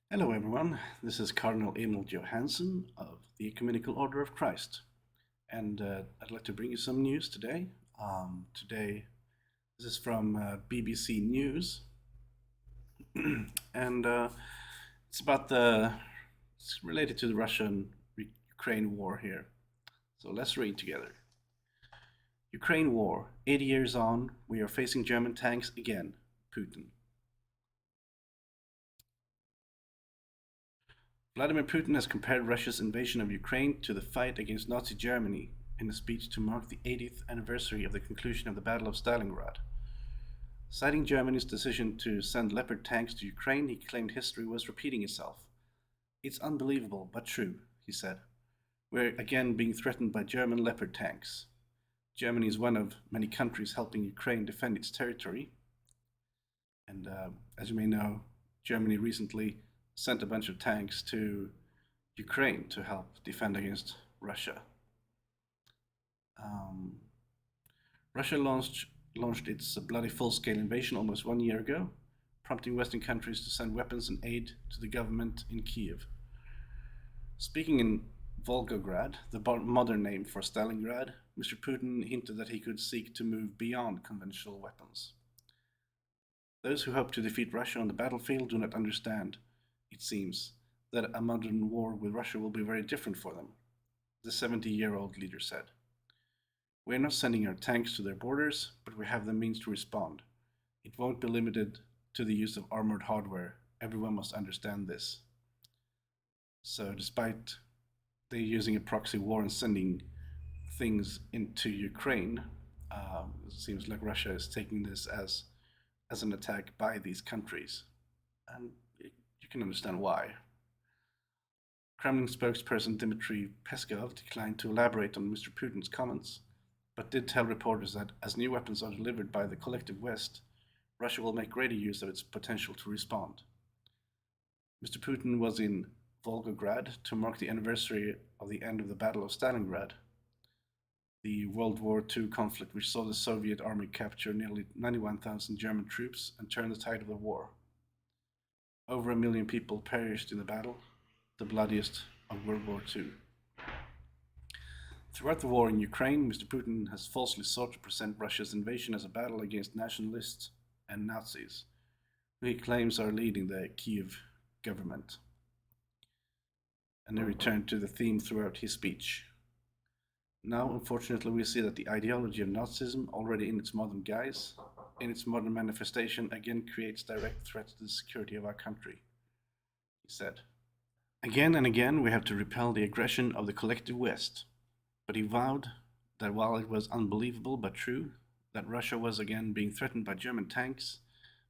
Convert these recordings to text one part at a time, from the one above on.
Hello, everyone. This is Cardinal Emil Johansson of the Ecumenical Order of Christ, and I'd like to bring you some news today. Today, this is from BBC News, and it's about it's related to the Russian-Ukraine war here. So let's read together. Ukraine war. 80 years on, we are facing German tanks again. Putin. Vladimir Putin has compared Russia's invasion of Ukraine to the fight against Nazi Germany in a speech to mark the 80th anniversary of the conclusion of the Battle of Stalingrad. Citing Germany's decision to send Leopard tanks to Ukraine, he claimed history was repeating itself. It's unbelievable, but true, he said. We're again being threatened by German Leopard tanks. Germany is one of many countries helping Ukraine defend its territory. And as you may know, Germany recently sent a bunch of tanks to Ukraine to help defend against Russia. Um, Russia launched its bloody full-scale invasion almost 1 year ago, prompting Western countries to send weapons and aid to the government in Kiev. Speaking in Volgograd, the modern name for Stalingrad, Mr. Putin hinted that he could seek to move beyond conventional weapons. Those who hope to defeat Russia on the battlefield do not understand, it seems, that a modern war with Russia will be very different for them, the 70-year-old leader said. We are not sending our tanks to their borders, but we have the means to respond. It won't be limited to the use of armored hardware. Everyone must understand this. So despite they using a proxy war and sending things into Ukraine, it seems like Russia is taking this as an attack by these countries. And you can understand why. Kremlin spokesperson Dmitry Peskov declined to elaborate on Mr. Putin's comments, but did tell reporters that as new weapons are delivered by the collective West, Russia will make greater use of its potential to respond. Mr. Putin was in Volgograd to mark the anniversary of the end of the Battle of Stalingrad, the World War II conflict which saw the Soviet army capture nearly 91,000 German troops and turn the tide of the war. Over 1 million people perished in the battle, the bloodiest of World War II. Throughout the war in Ukraine, Mr. Putin has falsely sought to present Russia's invasion as a battle against nationalists and Nazis, who he claims are leading the Kiev government. And he returned to the theme throughout his speech. Now, unfortunately, we see that the ideology of Nazism, already in its modern guise, in its modern manifestation, again creates direct threats to the security of our country, he said. Again and again, we have to repel the aggression of the collective West. But he vowed that while it was unbelievable but true that Russia was again being threatened by German tanks,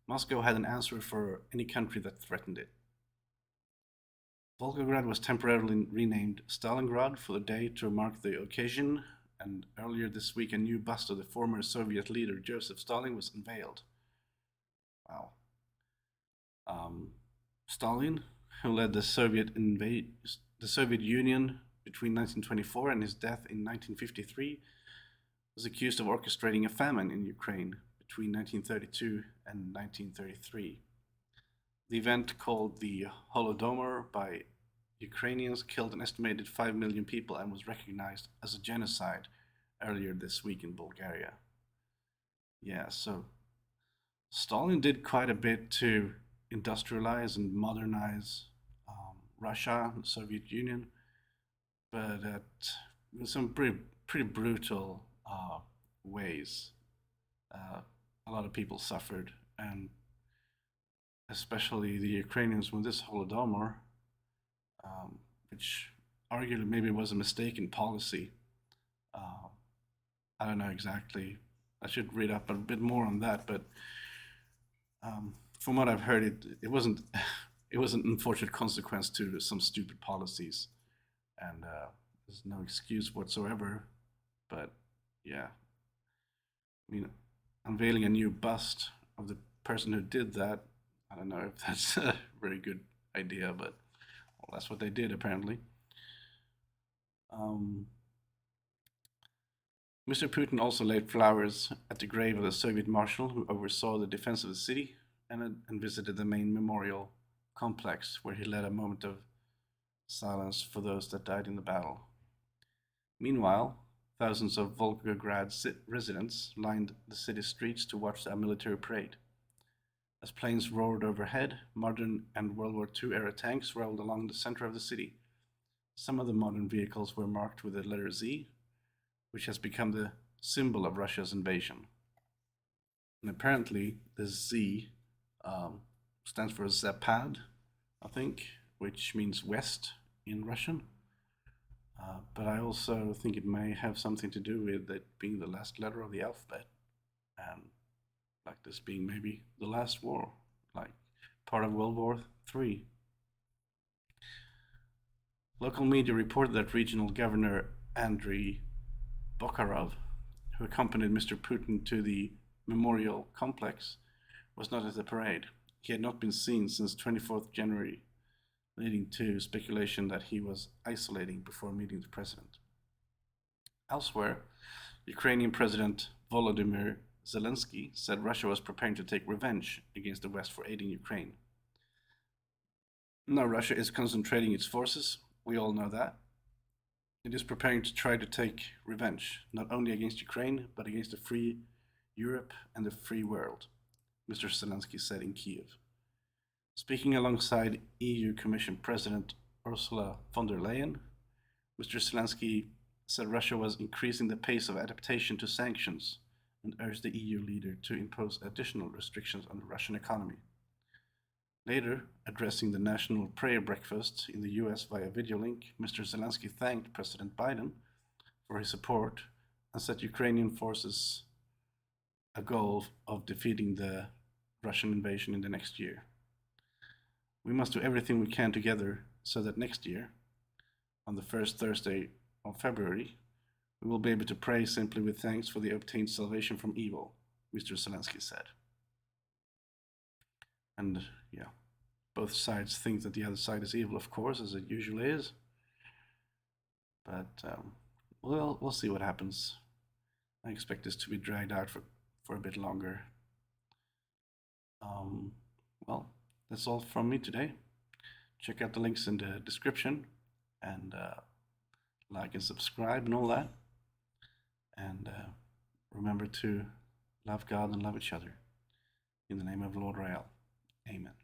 Moscow had an answer for any country that threatened it. Volgograd was temporarily renamed Stalingrad for the day to mark the occasion, and earlier this week a new bust of the former Soviet leader Joseph Stalin was unveiled. Wow. Stalin, who led the Soviet Union between 1924 and his death in 1953, was accused of orchestrating a famine in Ukraine between 1932 and 1933. The event, called the Holodomor by Ukrainians, killed an estimated 5 million people and was recognized as a genocide earlier this week in Bulgaria. Yeah, so Stalin did quite a bit to industrialize and modernize Russia, the Soviet Union, but with some pretty brutal ways. A lot of people suffered, and especially the Ukrainians with this Holodomor, which arguably maybe was a mistake in policy. Uh, I don't know exactly. I should read up a bit more on that, but from what I've heard, it wasn't it was an unfortunate consequence to some stupid policies, and there's no excuse whatsoever. But yeah, I mean, unveiling a new bust of the person who did that, I don't know if that's a very good idea, but well, that's what they did apparently. Um, Mr. Putin also laid flowers at the grave of the Soviet marshal who oversaw the defense of the city and visited the main memorial complex where he led a moment of silence for those that died in the battle. Meanwhile, thousands of Volgograd residents lined the city streets to watch a military parade. As planes roared overhead, modern and World War II era tanks rolled along the center of the city. Some of the modern vehicles were marked with the letter Z, which has become the symbol of Russia's invasion. And apparently, the Z stands for Zapad, I think, which means west in Russian. But I also think it may have something to do with it being the last letter of the alphabet, and like this being maybe the last war, like part of World War III. Local media reported that regional governor Andriy Bokharov, who accompanied Mr. Putin to the memorial complex, was not at the parade. He had not been seen since 24th January, leading to speculation that he was isolating before meeting the president. Elsewhere, Ukrainian President Volodymyr Zelensky said Russia was preparing to take revenge against the West for aiding Ukraine. Now Russia is concentrating its forces, we all know that. It is preparing to try to take revenge, not only against Ukraine, but against the free Europe and the free world, Mr. Zelensky said in Kiev. Speaking alongside EU Commission President Ursula von der Leyen, Mr. Zelensky said Russia was increasing the pace of adaptation to sanctions and urged the EU leader to impose additional restrictions on the Russian economy. Later, addressing the National Prayer Breakfast in the US via video link, Mr. Zelensky thanked President Biden for his support and set Ukrainian forces a goal of defeating the Russian invasion in the next year. We must do everything we can together so that next year, on the first Thursday of February, we will be able to pray simply with thanks for the obtained salvation from evil, Mr. Zelensky said. And yeah, both sides think that the other side is evil, of course, as it usually is. But we'll see what happens. I expect this to be dragged out for a bit longer. Well, that's all from me today. Check out the links in the description and like and subscribe and all that. And remember to love God and love each other. In the name of Lord Rael. Amen.